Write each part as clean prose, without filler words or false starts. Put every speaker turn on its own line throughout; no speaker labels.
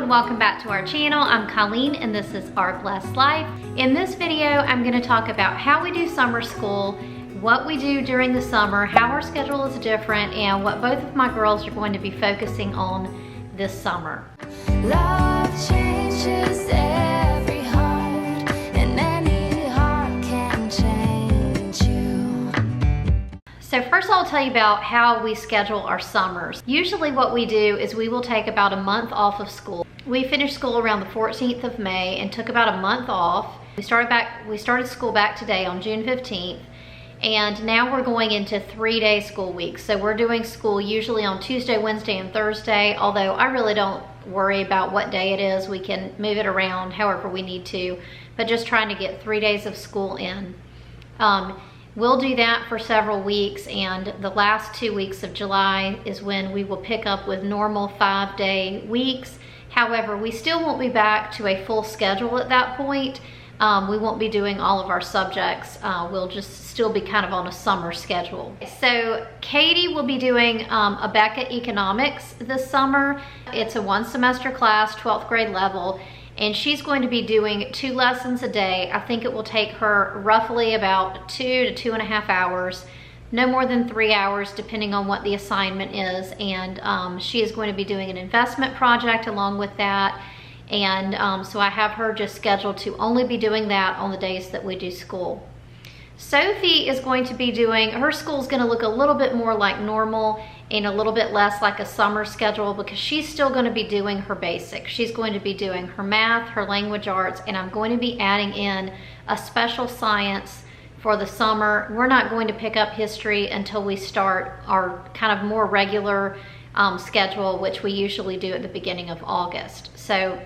and welcome back to our channel. I'm Colleen and this is Our Blessed Life. In this video, I'm going to talk about how we do summer school, what we do during the summer, how our schedule is different, and what both of my girls are going to be focusing on this summer.
Love changes every heart, and any heart can change you.
So first I'll tell you about how we schedule our summers. Usually what we do is we will take about a month off of school. We finished school around the 14th of May and took about a month off. We started school back today on June 15th. And now we're going into 3-day school weeks. So we're doing school usually on Tuesday, Wednesday, and Thursday, although I really don't worry about what day it is. We can move it around however we need to, but just trying to get 3 days of school in. We'll do that for several weeks, and the last 2 weeks of July is when we will pick up with normal 5-day weeks. However, we still won't be back to a full schedule at that point. We won't be doing all of our subjects. We'll just still be kind of on a summer schedule. So Katie will be doing Abeka Economics this summer. It's a 1-semester class, 12th grade level, and she's going to be doing 2 lessons a day. I think it will take her roughly about 2 to 2.5 hours, no more than 3 hours depending on what the assignment is. And she is going to be doing an investment project along with that. And so I have her just scheduled to only be doing that on the days that we do school. Sophie is going to be doing, her school's going to look a little bit more like normal and a little bit less like a summer schedule because she's still going to be doing her basics. She's going to be doing her math, her language arts, and I'm going to be adding in a special science for the summer. We're not going to pick up history until we start our kind of more regular schedule, which we usually do at the beginning of August. So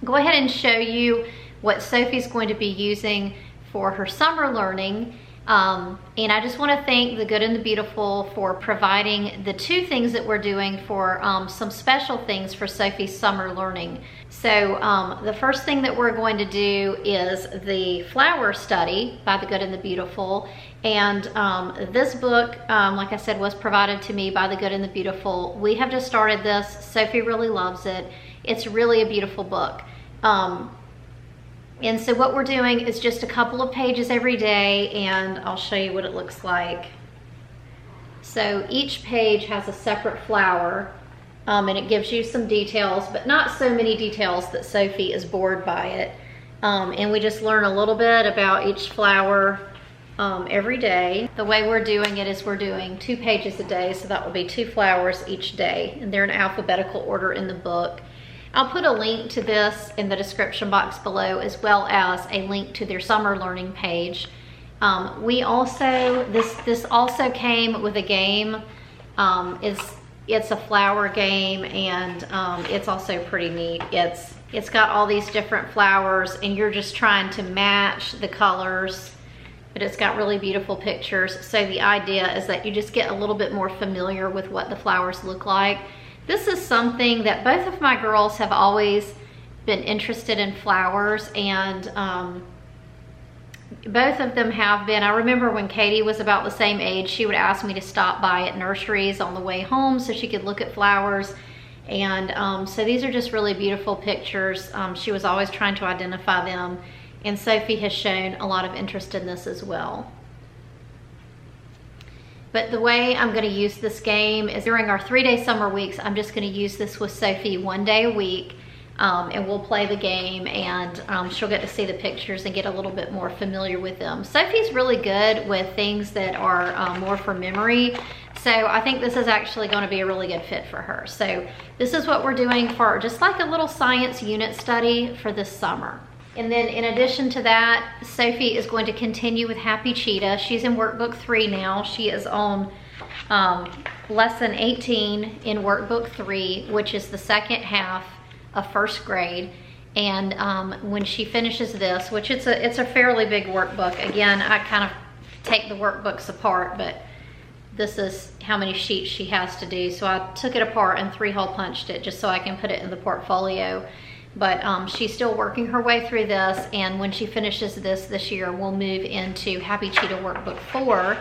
go ahead and show you what Sophie's going to be using for her summer learning. And I just want to thank the Good and the Beautiful for providing the 2 things that we're doing for some special things for Sophie's summer learning. So the first thing that we're going to do is the flower study by the Good and the Beautiful. And this book, like I said, was provided to me by the Good and the Beautiful. We have just started this. Sophie really loves it. It's really a beautiful book. And so what we're doing is just a couple of pages every day, and I'll show you what it looks like. So each page has a separate flower, and it gives you some details, but not so many details that Sophie is bored by it. And we just learn a little bit about each flower every day. The way we're doing it is we're doing 2 pages a day, so that will be 2 flowers each day, and they're in alphabetical order in the book. I'll put a link to this in the description box below, as well as a link to their summer learning page. This also came with a game. It's a flower game, and it's also pretty neat. It's got all these different flowers, and you're just trying to match the colors, but it's got really beautiful pictures. So the idea is that you just get a little bit more familiar with what the flowers look like. This is something that both of my girls have always been interested in, flowers, and both of them have been. I remember when Katie was about the same age, she would ask me to stop by at nurseries on the way home so she could look at flowers. And so these are just really beautiful pictures. She was always trying to identify them, and Sophie has shown a lot of interest in this as well. But the way I'm going to use this game is during our 3-day summer weeks, I'm just going to use this with Sophie 1 day a week, and we'll play the game, and she'll get to see the pictures and get a little bit more familiar with them. Sophie's really good with things that are more for memory, so I think this is actually going to be a really good fit for her. So this is what we're doing for just like a little science unit study for this summer. And then in addition to that, Sophie is going to continue with Happy Cheetah. She's in workbook 3 now. She is on lesson 18 in workbook 3, which is the second half of 1st grade. And when she finishes this, which it's a fairly big workbook. Again, I kind of take the workbooks apart, but this is how many sheets she has to do. So I took it apart and 3-hole punched it just so I can put it in the portfolio. But she's still working her way through this, and when she finishes this year, we'll move into Happy Cheetah Workbook 4,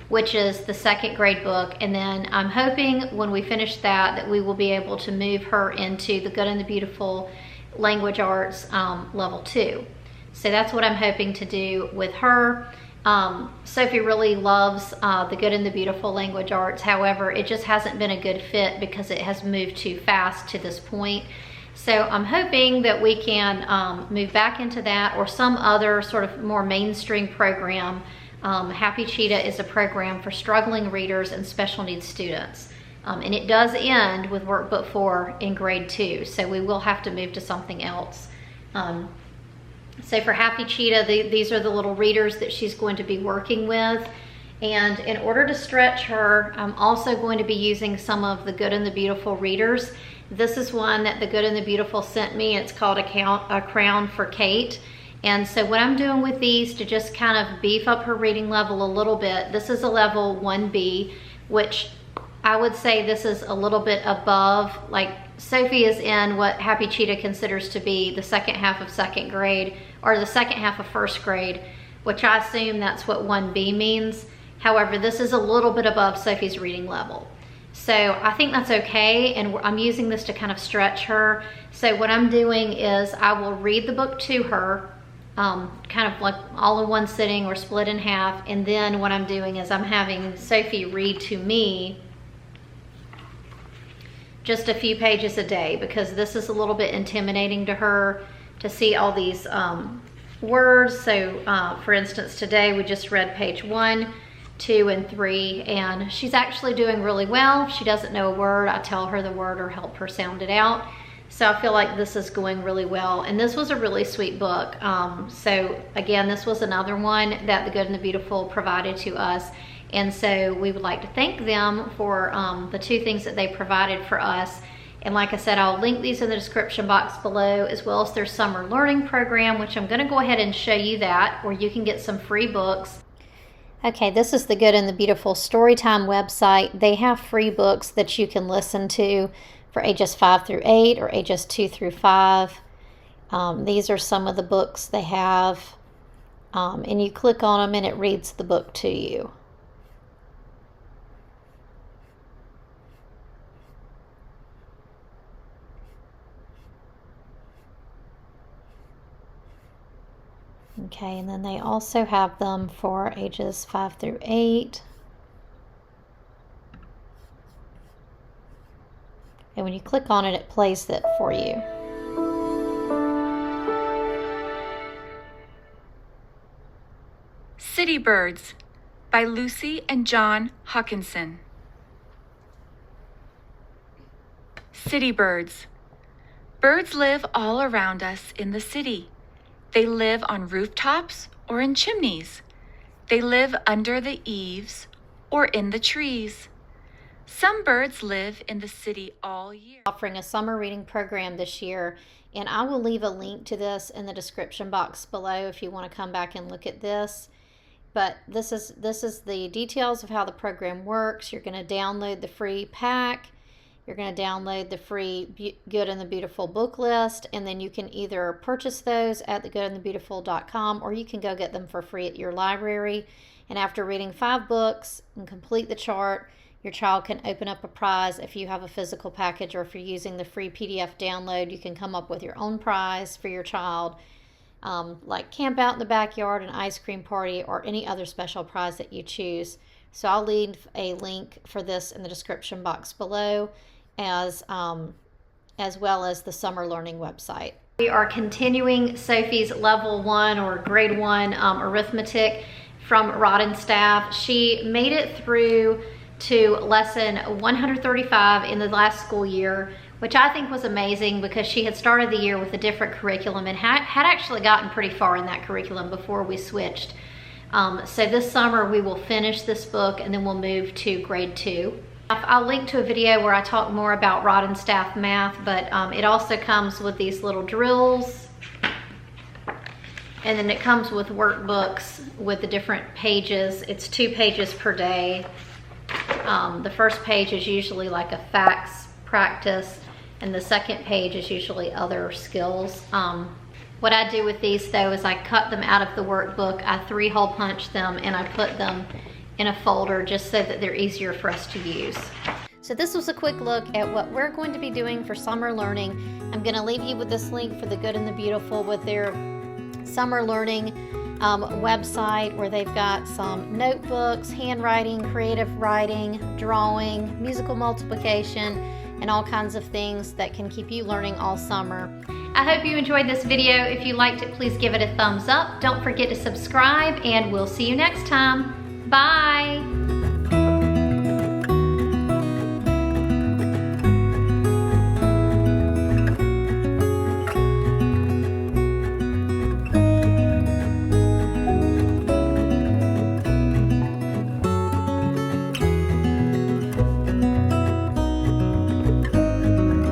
which is the 2nd grade book. And then I'm hoping when we finish that we will be able to move her into the Good and the Beautiful Language Arts level 2. So that's what I'm hoping to do with her. Sophie really loves the Good and the Beautiful Language Arts. However, it just hasn't been a good fit because it has moved too fast to this point. So I'm hoping that we can move back into that or some other sort of more mainstream program. Happy Cheetah is a program for struggling readers and special needs students. And it does end with workbook 4 in grade 2. So we will have to move to something else. So for Happy Cheetah, these are the little readers that she's going to be working with. And in order to stretch her, I'm also going to be using some of the Good and the Beautiful readers. This is one that the Good and the Beautiful sent me. It's called A Crown for Kate. And so what I'm doing with these to just kind of beef up her reading level a little bit, this is a level 1B, which I would say this is a little bit above, like Sophie is in what Happy Cheetah considers to be the 2nd half of 2nd grade or the 2nd half of 1st grade, which I assume that's what 1B means. However, this is a little bit above Sophie's reading level. So I think that's okay, and I'm using this to kind of stretch her. So what I'm doing is I will read the book to her, kind of like all in one sitting or split in half, and then what I'm doing is I'm having Sophie read to me just a few pages a day, because this is a little bit intimidating to her to see all these words. So for instance, today we just read page 1, 2, and 3, and she's actually doing really well. If she doesn't know a word, I tell her the word or help her sound it out. So I feel like this is going really well, and this was a really sweet book. So again, this was another one that the Good and the Beautiful provided to us. And so we would like to thank them for the 2 things that they provided for us. And like I said, I'll link these in the description box below, as well as their summer learning program, which I'm gonna go ahead and show you that, where you can get some free books. Okay, this is the Good and the Beautiful Storytime website. They have free books that you can listen to for ages 5 through 8 or ages 2 through 5. These are some of the books they have. And you click on them and it reads the book to you. Okay, and then they also have them for ages 5 through 8. And when you click on it, it plays it for you.
City Birds by Lucy and John Hawkinson. City birds. Birds live all around us in the city. They live on rooftops or in chimneys. They live under the eaves or in the trees. Some birds live in the city all year.
Offering a summer reading program this year, and I will leave a link to this in the description box below if you want to come back and look at this. But this is the details of how the program works. You're going to download the free pack. You're going to download the free Good and the Beautiful book list, and then you can either purchase those at thegoodandthebeautiful.com, or you can go get them for free at your library. And after reading 5 books and complete the chart, your child can open up a prize if you have a physical package, or if you're using the free PDF download, you can come up with your own prize for your child, like camp out in the backyard, an ice cream party, or any other special prize that you choose. So I'll leave a link for this in the description box below, as well as the summer learning website. We are continuing Sophie's level 1 or grade 1 arithmetic from Rod and Staff. She made it through to lesson 135 in the last school year, which I think was amazing because she had started the year with a different curriculum and had actually gotten pretty far in that curriculum before we switched. So this summer we will finish this book and then we'll move to grade 2. I'll link to a video where I talk more about Rod and Staff math, but it also comes with these little drills, and then it comes with workbooks with the different pages. It's 2 pages per day. The first page is usually like a facts practice, and the second page is usually other skills. What I do with these though is I cut them out of the workbook, I 3-hole punch them, and I put them in a folder just so that they're easier for us to use. So this was a quick look at what we're going to be doing for summer learning. I'm going to leave you with this link for the Good and the Beautiful with their summer learning website, where they've got some notebooks, handwriting, creative writing, drawing, musical multiplication, and all kinds of things that can keep you learning all summer. I hope you enjoyed this video. If you liked it, please give it a thumbs up. Don't forget to subscribe, and we'll see you next time. Bye.